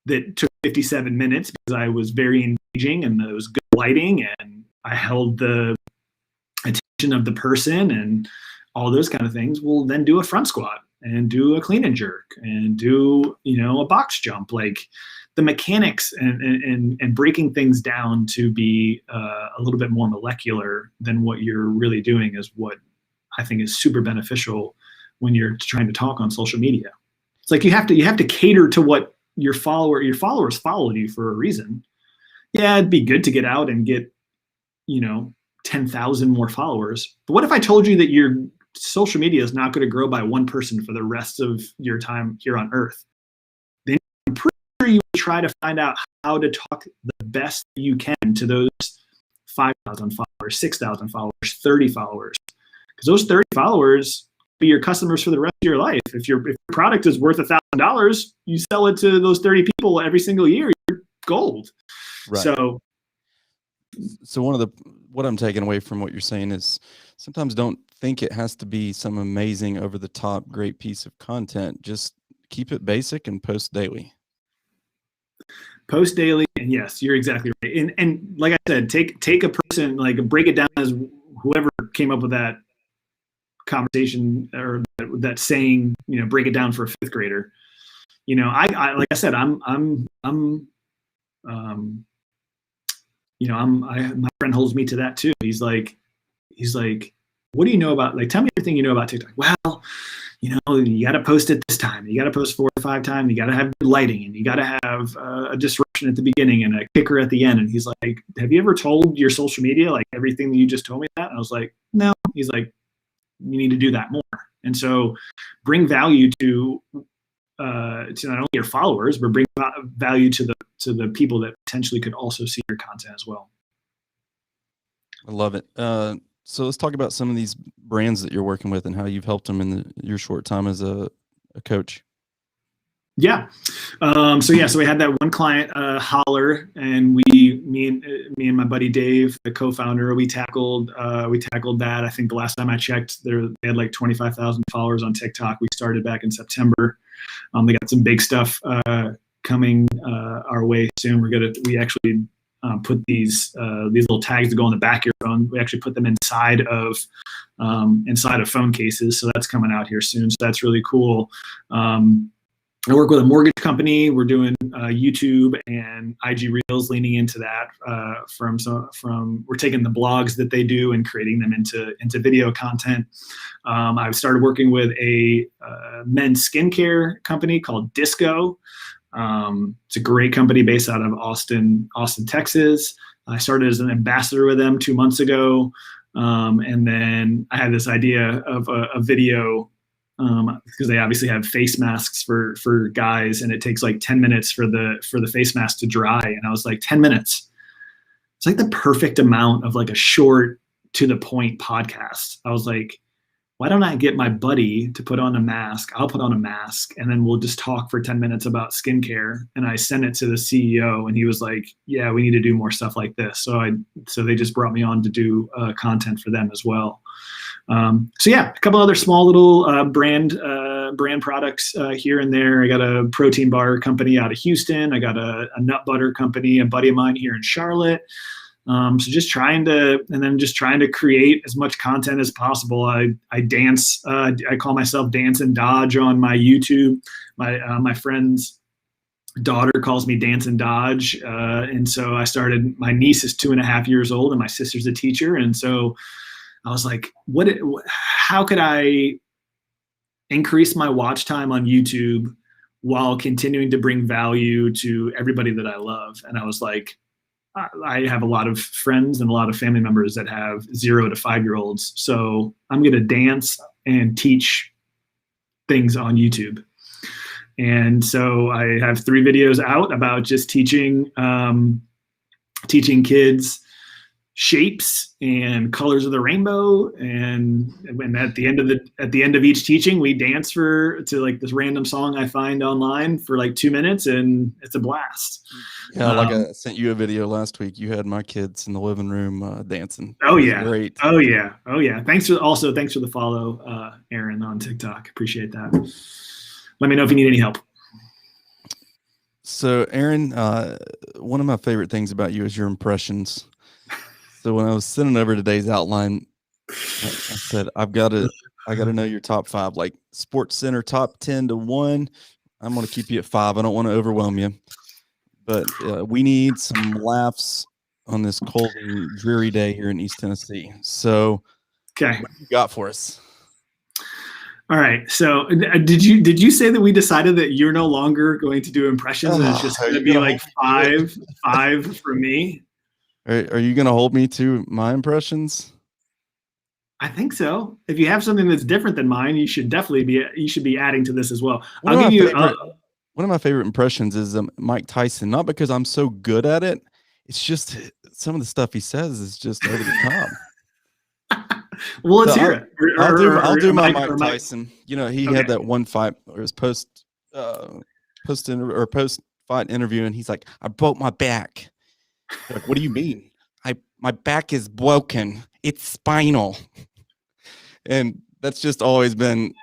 that took 57 minutes because I was very engaging and it was good lighting and I held the attention of the person and all those kind of things. We'll then do a front squat and do a clean and jerk and do a box jump, like the mechanics and breaking things down to be a little bit more molecular than what you're really doing is what I think is super beneficial when you're trying to talk on social media. It's like you have to cater to what your followers followed you for a reason. Yeah, it'd be good to get out and get 10,000 more followers. But what if I told you that your social media is not going to grow by one person for the rest of your time here on Earth? Then I'm pretty sure you would try to find out how to talk the best you can to those 5,000 followers, 6,000 followers, 30 followers. Because those 30 followers be your customers for the rest of your life. If your product is worth $1,000, you sell it to those 30 people every single year, you're gold. Right. So what I'm taking away from what you're saying is sometimes don't think it has to be some amazing over the top great piece of content. Just keep it basic and post daily. Post daily, and yes, you're exactly right. And like I said, take a person, like break it down as whoever came up with that conversation or that saying, break it down for a 5th grader. I like I said, my friend holds me to that too. He's like, what do you know about, like, tell me everything you know about TikTok. Well, you got to post it this time. You got to post 4 or 5 times. You got to have good lighting, and you got to have a disruption at the beginning and a kicker at the end. And he's like, have you ever told your social media like everything that you just told me that? And I was like, no. He's like, you need to do that more. And so bring value to not only your followers, but bring value to the people that potentially could also see your content as well. I love it. So let's talk about some of these brands that you're working with and how you've helped them in your short time as a coach. Yeah. So we had that one client, Holler, and me and my buddy Dave, the co-founder, we tackled that. I think the last time I checked, they had like 25,000 followers on TikTok. We started back in September. They got some big stuff coming our way soon. We actually put these little tags that go on the back of your phone phone. We actually put them inside of phone cases. So that's coming out here soon. So that's really cool. I work with a mortgage company. We're doing YouTube and IG Reels, leaning into that. We're taking the blogs that they do and creating them into video content. I've started working with a men's skincare company called Disco. It's a great company based out of Austin, Texas. I started as an ambassador with them 2 months ago, and then I had this idea of a video. Because they obviously have face masks for guys, and it takes like 10 minutes for the face mask to dry. And I was like, 10 minutes. It's like the perfect amount of like a short to the point podcast. I was like, why don't I get my buddy to put on a mask? I'll put on a mask, and then we'll just talk for 10 minutes about skincare. And I sent it to the CEO, and he was like, yeah, we need to do more stuff like this. So they just brought me on to do content for them as well. So yeah, a couple other small little brand products here and there. I got a protein bar company out of Houston. I got a nut butter company, a buddy of mine here in Charlotte. So just trying to create as much content as possible. I dance. I call myself Dance and Dodge on my YouTube. My friend's daughter calls me Dance and Dodge. And so my niece is 2.5 years old, and my sister's a teacher. And so I was like, how could I increase my watch time on YouTube while continuing to bring value to everybody that I love? And I was like, I have a lot of friends and a lot of family members that have 0 to 5-year-olds. So I'm going to dance and teach things on YouTube. And so I have 3 videos out about just teaching kids shapes and colors of the rainbow, and at the end of each teaching, we dance to like this random song I find online for like 2 minutes, and it's a blast. Yeah, like I sent you a video last week. You had my kids in the living room dancing. Oh yeah, great. Oh yeah. Thanks for the follow, Aaron, on TikTok. Appreciate that. Let me know if you need any help. So Aaron, one of my favorite things about you is your impressions. So when I was sending over today's outline, I said, I got to know your top 5, like Sports Center top 10 to 1. I'm going to keep you at 5. I don't want to overwhelm you, but we need some laughs on this cold and dreary day here in East Tennessee. So okay, what you got for us? All right. So did you say that we decided that you're no longer going to do impressions, and it's just going to be like five for me? Are you going to hold me to my impressions? I think so. If you have something that's different than mine, you should be adding to this as well. One of my favorite impressions is Mike Tyson, not because I'm so good at it. It's just some of the stuff he says is just over the top. Well, let's hear it. I'll do my Mike Tyson. You know, he had that one fight or his post fight interview, and he's like, "I broke my back." Like, what do you mean? My back is broken. It's spinal. And that's just always been,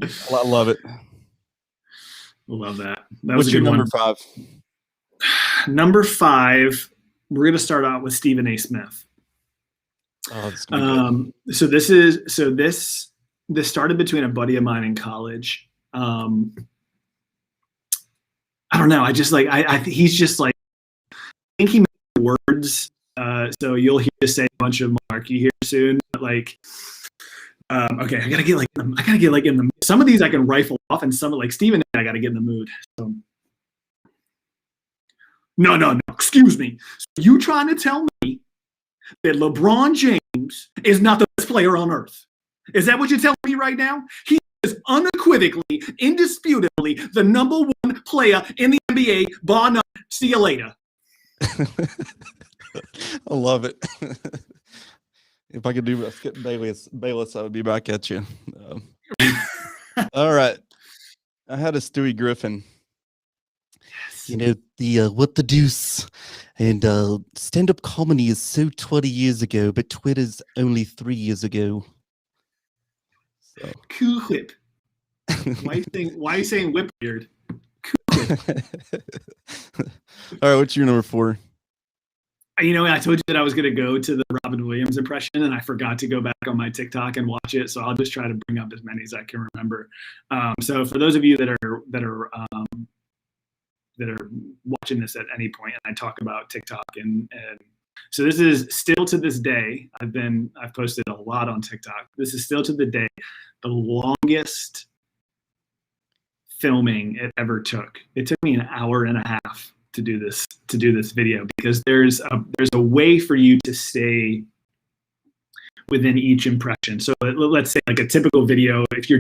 I love it. Love that. What's your number 5? Number 5, we're going to start out with Stephen A. Smith. Oh, this good. So this started between a buddy of mine in college. I don't know. He's just like, I think he made words. So you'll hear say a bunch of malarkey here soon. But like, okay, I gotta get in the. Some of these I can rifle off, and some like Stephen, I gotta get in the mood. So, no. Excuse me. So you trying to tell me that LeBron James is not the best player on earth? Is that what you're telling me right now? He is unequivocally, indisputably the number 1 player in the NBA. Bar none. See you later. I love it. If I could do a Skip Bayless, I would be back at you. All right. I had a Stewie Griffin. Yes. You know, the What the Deuce and stand-up comedy is so 20 years ago, but Twitter's only 3 years ago. So. Cool whip. Why are you saying whip weird? Cool whip. All right, what's your number 4? I told you that I was going to go to the Robin Williams impression, and I forgot to go back on my TikTok and watch it. So I'll just try to bring up as many as I can remember. So for those of you that are watching this at any point, and I talk about TikTok, and so this is still to this day. I've posted a lot on TikTok. This is still to the day the longest filming it ever took. It took me an hour and a half to do this video, because there's a way for you to stay within each impression. So let's say like a typical video, if you're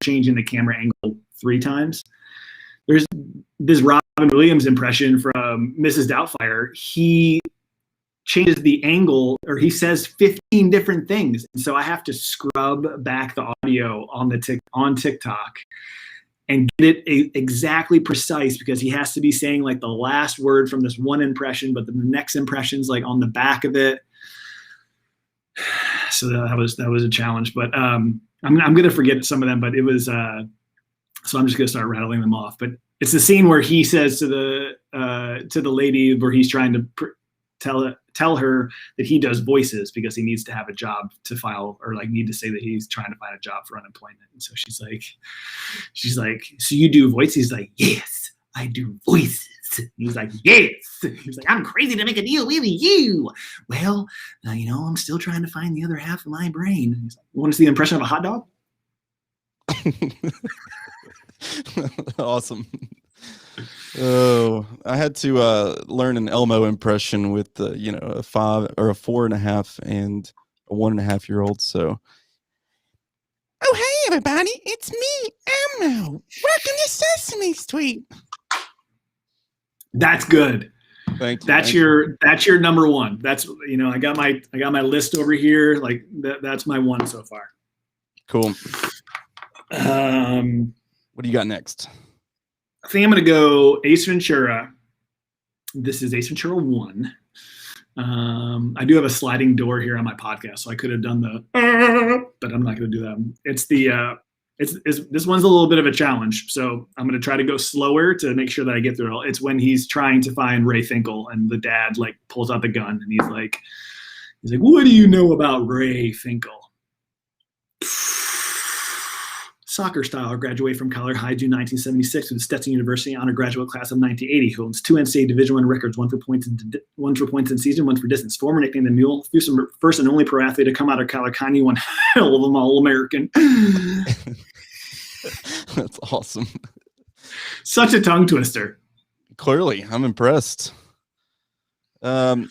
changing the camera angle 3 times, there's this Robin Williams impression from Mrs. Doubtfire. He changes the angle, or he says 15 different things, and so I have to scrub back the audio on TikTok and get it exactly precise, because he has to be saying like the last word from this one impression, but the next impression's like on the back of it. So that was a challenge, but I'm going to forget some of them, but it was, so I'm just going to start rattling them off. But it's the scene where he says to the lady, where he's trying to tell her that he does voices because he needs to have a job to file, or like need to say that he's trying to find a job for unemployment. And so she's like, so you do voices? He's like, yes, I do voices. He's like, yes. He's like, I'm crazy to make a deal with you. Well, I'm still trying to find the other half of my brain. He's like, you want to see the impression of a hot dog? Awesome. Oh, I had to learn an Elmo impression with a 5 or a 4.5 and a 1.5-year-old. So, oh hey everybody, it's me, Elmo. Welcome to Sesame Street. That's good. Thank you. That's your number one. That's I got my list over here. Like that's my one so far. Cool. What do you got next? I think I'm going to go Ace Ventura. This is Ace Ventura 1. I do have a sliding door here on my podcast, so I could have done but I'm not going to do that. It's this one's a little bit of a challenge, so I'm going to try to go slower to make sure that I get through it all. It's when he's trying to find Ray Finkel, and the dad like pulls out the gun, and he's like, what do you know about Ray Finkel? Soccer style, graduated from Collar High June 1976 with Stetson University honor graduate class of 1980, who owns 2 NCAA Division I records, one for points in season, one for distance. Former nickname the Mule, first and only pro athlete to come out of Collar County, one hell of an All-American. That's awesome. Such a tongue twister. Clearly, I'm impressed. One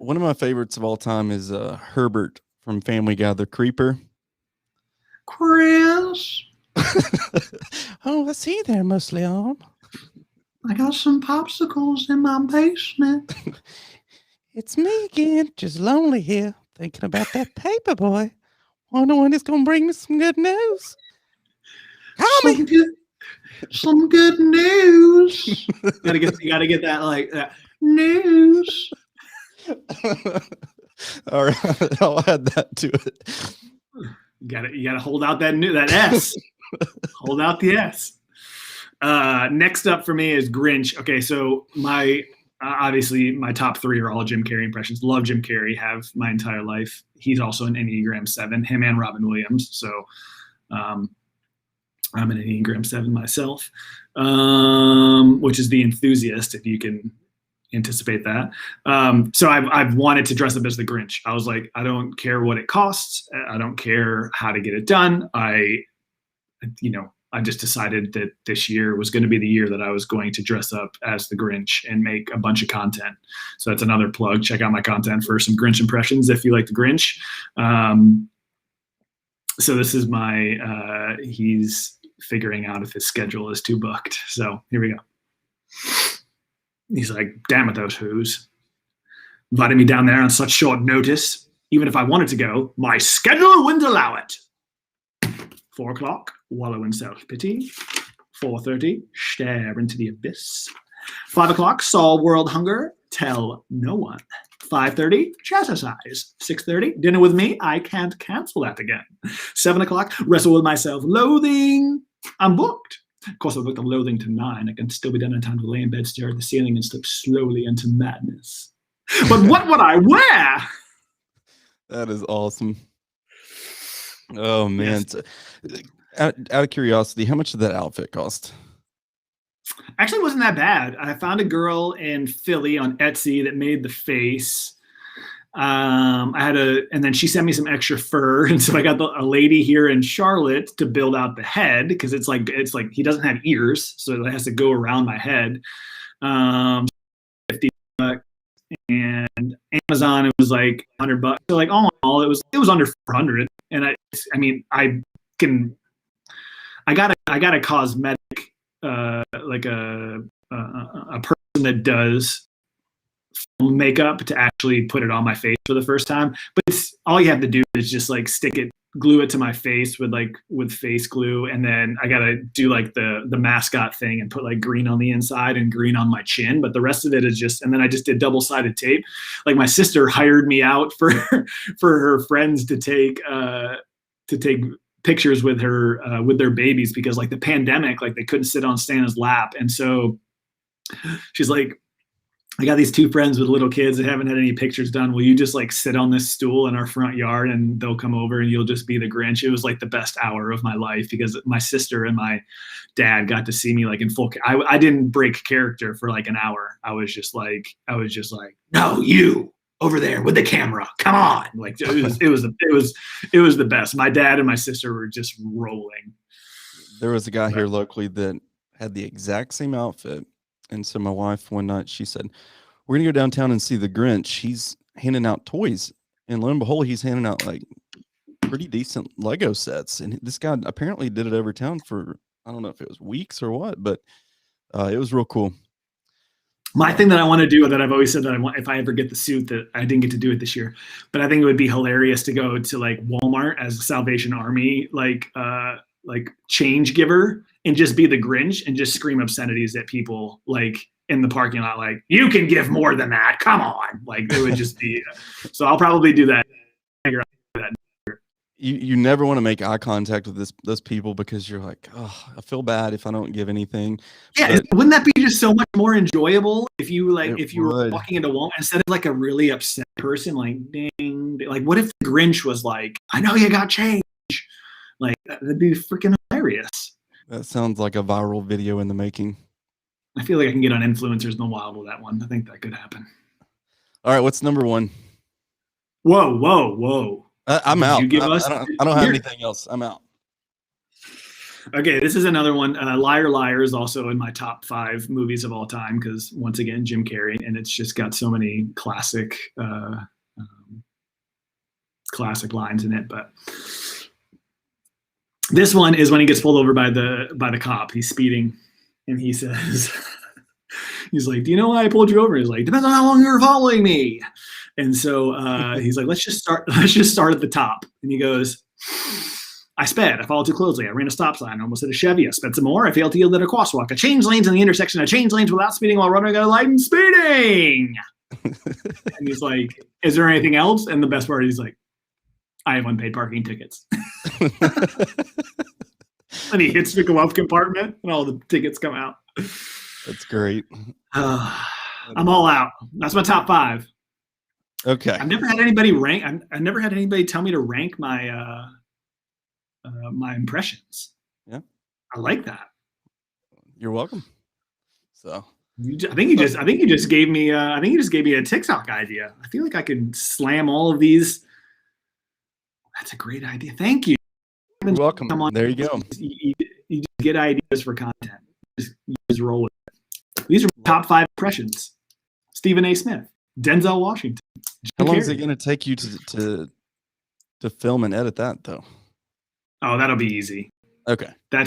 of my favorites of all time is Herbert from Family Guy, the Creeper. Chris. Oh, I see there, mostly on. I got some popsicles in my basement. It's me again, just lonely here, thinking about that paper boy. Wonder when it's gonna bring me some good news. Some good news. You gotta get that like that news. All right, I'll add that to it. You gotta hold out that S. Hold out the S. Next up for me is Grinch. Okay, so obviously my top 3 are all Jim Carrey impressions. Love Jim Carrey, have my entire life. He's also an Enneagram 7, him and Robin Williams. So I'm an Enneagram 7 myself, which is the enthusiast, if you can anticipate that. So I've wanted to dress up as the Grinch. I was like, I don't care what it costs. I don't care how to get it done. I just decided that this year was going to be the year that I was going to dress up as the Grinch and make a bunch of content. So that's another plug. Check out my content for some Grinch impressions if you like the Grinch. So this is he's figuring out if his schedule is too booked. So here we go. He's like, damn it, those who's invited me down there on such short notice. Even if I wanted to go, my schedule wouldn't allow it. 4 o'clock, wallow in self-pity. 4:30, stare into the abyss. 5 o'clock, solve world hunger, tell no one. 5:30, exercise. 6:30, dinner with me, I can't cancel that again. 7 o'clock, wrestle with myself, loathing. I'm booked. Of course, I booked the loathing to 9. I can still be done in time to lay in bed, stare at the ceiling, and slip slowly into madness. But what would I wear? That is awesome. Oh man. Yes. So, out of curiosity, how much did that outfit cost? Actually, it wasn't that bad. I found a girl in Philly on Etsy that made the face. And then she sent me some extra fur, and so I got a lady here in Charlotte to build out the head because it's like he doesn't have ears, so it has to go around my head. $50, and Amazon it was like $100. So like all in all, it was under 400. And I mean I got a cosmetic like a person that does makeup to actually put it on my face for the first time. But it's all you have to do is just like glue it to my face with face glue, and then I gotta do like the mascot thing and put like green on the inside and green on my chin. But the rest of it is just, and then I just did double-sided tape. Like my sister hired me out for her friends to take pictures with her with their babies because like the pandemic, like they couldn't sit on Santa's lap, and so she's like, I got these two friends with little kids that haven't had any pictures done. Will you just like sit on this stool in our front yard and they'll come over and you'll just be the Grinch? It was like the best hour of my life because my sister and my dad got to see me like in full. I didn't break character for like an hour. I was just like, no, you over there with the camera, come on. Like it was the best. My dad and my sister were just rolling. There was a guy here locally that had the exact same outfit. And so my wife one night, she said, we're going to go downtown and see the Grinch. He's handing out toys. And lo and behold, he's handing out like pretty decent Lego sets. And this guy apparently did it over town for, I don't know if it was weeks or what, but it was real cool. My thing that I want to do that I've always said that I want, if I ever get the suit, that I didn't get to do it this year, but I think it would be hilarious to go to like Walmart as a Salvation Army, like change giver and just be the Grinch and just scream obscenities at people like in the parking lot. Like, you can give more than that. Come on. Like it would just be, so I'll probably do that. You never want to make eye contact with those people because you're like, oh, I feel bad if I don't give anything. Yeah, wouldn't that be just so much more enjoyable if you were walking into Walmart instead of like a really upset person, like ding, like what if the Grinch was like, I know you got change, like that'd be freaking hilarious. That sounds like a viral video in the making. I feel like I can get on Influencers in the Wild with that one. I think that could happen. All right, what's number one? Whoa. I'm out. I don't have anything else. I'm out. Okay, this is another one. Liar Liar is also in my top 5 movies of all time because, once again, Jim Carrey, and it's just got so many classic lines in it. But this one is when he gets pulled over by the cop. He's speeding, and he says, he's like, do you know why I pulled you over? He's like, depends on how long you were following me. And so he's like, let's just start at the top. And he goes, I sped. I followed too closely. I ran a stop sign. I almost hit a Chevy. I sped some more. I failed to yield at a crosswalk. I changed lanes in the intersection. I changed lanes without speeding while running a light and speeding. And he's like, is there anything else? And the best part, he's like, I have unpaid parking tickets. And he hits the glove compartment and all the tickets come out. That's great. I'm all out. That's my top 5. Okay. I've never had anybody rank. I've never had anybody tell me to rank my my impressions. Yeah, I like that. You're welcome. So I think you just gave me a TikTok idea. I feel like I could slam all of these. That's a great idea. Thank you. You're welcome. There you go. You just get ideas for content. You just roll with it. These are top 5 impressions. Stephen A. Smith, Denzel Washington. How long is it going to take you to film and edit that though? Oh, that'll be easy. Okay. They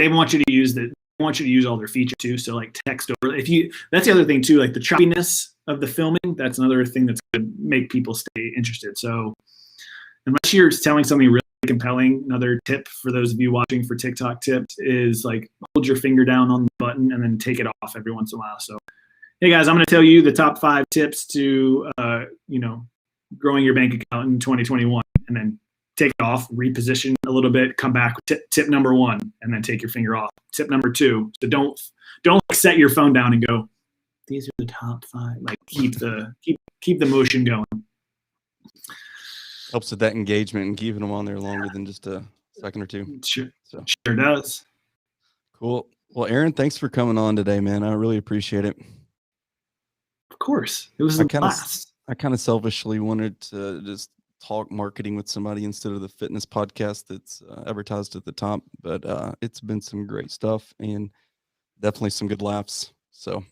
want you to use all their features too. So like text over, that's the other thing too, like the choppiness of the filming. That's another thing that's going to make people stay interested. So unless you're telling something really compelling, another tip for those of you watching for TikTok tips is like hold your finger down on the button and then take it off every once in a while. So, hey guys, I'm going to tell you the top 5 tips to, growing your bank account in 2021, and then take it off, reposition a little bit, come back. Tip number 1, and then take your finger off. Tip number 2. So don't set your phone down and go, these are the top 5. Like keep the motion going. Helps with that engagement and keeping them on there longer than just a second or two. Sure, So sure does. cool. Well, Aaron, thanks for coming on today, man. I really appreciate it. Of course, it was a blast. I kind of selfishly wanted to just talk marketing with somebody instead of the fitness podcast that's advertised at the top, but it's been some great stuff and definitely some good laughs. So,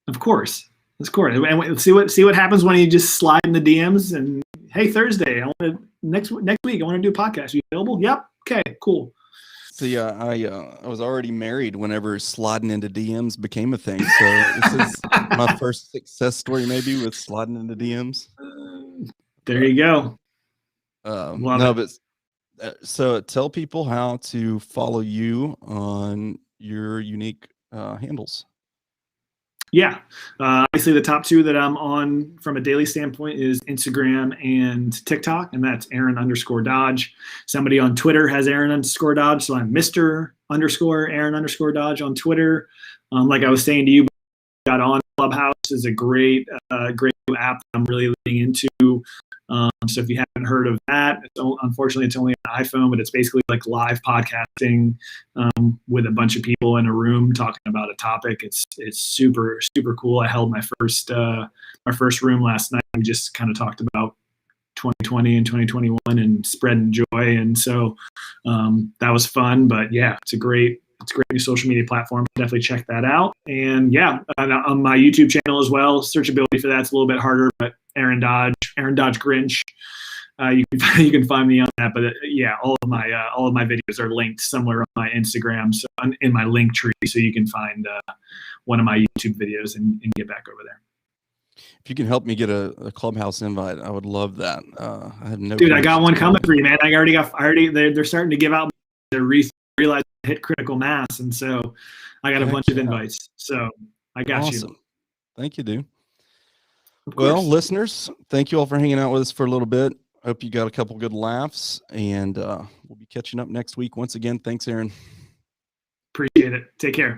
of course, and see what happens when you just slide in the DMs and hey, Thursday, I want to next week I want to do a podcast. Are you available? Yep. Okay. Cool. So yeah, I was already married whenever sliding into DMs became a thing. So this is my first success story, maybe, with sliding into DMs. There you go. So tell people how to follow you on your unique handles. Yeah. Obviously, the top 2 that I'm on from a daily standpoint is Instagram and TikTok, and that's Aaron_Dodge. Somebody on Twitter has Aaron_Dodge, so I'm Mr._Aaron_Dodge on Twitter. Like I was saying to you, got on Clubhouse is a great new app that I'm really leaning into. So if you haven't heard of that, unfortunately it's only on iPhone, but it's basically like live podcasting with a bunch of people in a room talking about a topic. It's super, super cool. I held my first room last night. We just kind of talked about 2020 and 2021 and spreading joy. And so that was fun, but yeah, it's a great new social media platform. Definitely check that out. And yeah, on my YouTube channel as well, searchability for that's a little bit harder, but Aaron Dodge Grinch. You can find me on that. But yeah, all of my videos are linked somewhere on my Instagram, so in my link tree, so you can find one of my YouTube videos and get back over there. If you can help me get a Clubhouse invite, I would love that. I have no. Dude, I got one coming for you, man. They're starting to give out. They're realize hit critical mass, and so I got a bunch of invites. So I got you. Thank you, dude. Well, listeners, thank you all for hanging out with us for a little bit. Hope you got a couple good laughs, and we'll be catching up next week. Once again, thanks, Aaron. Appreciate it. Take care.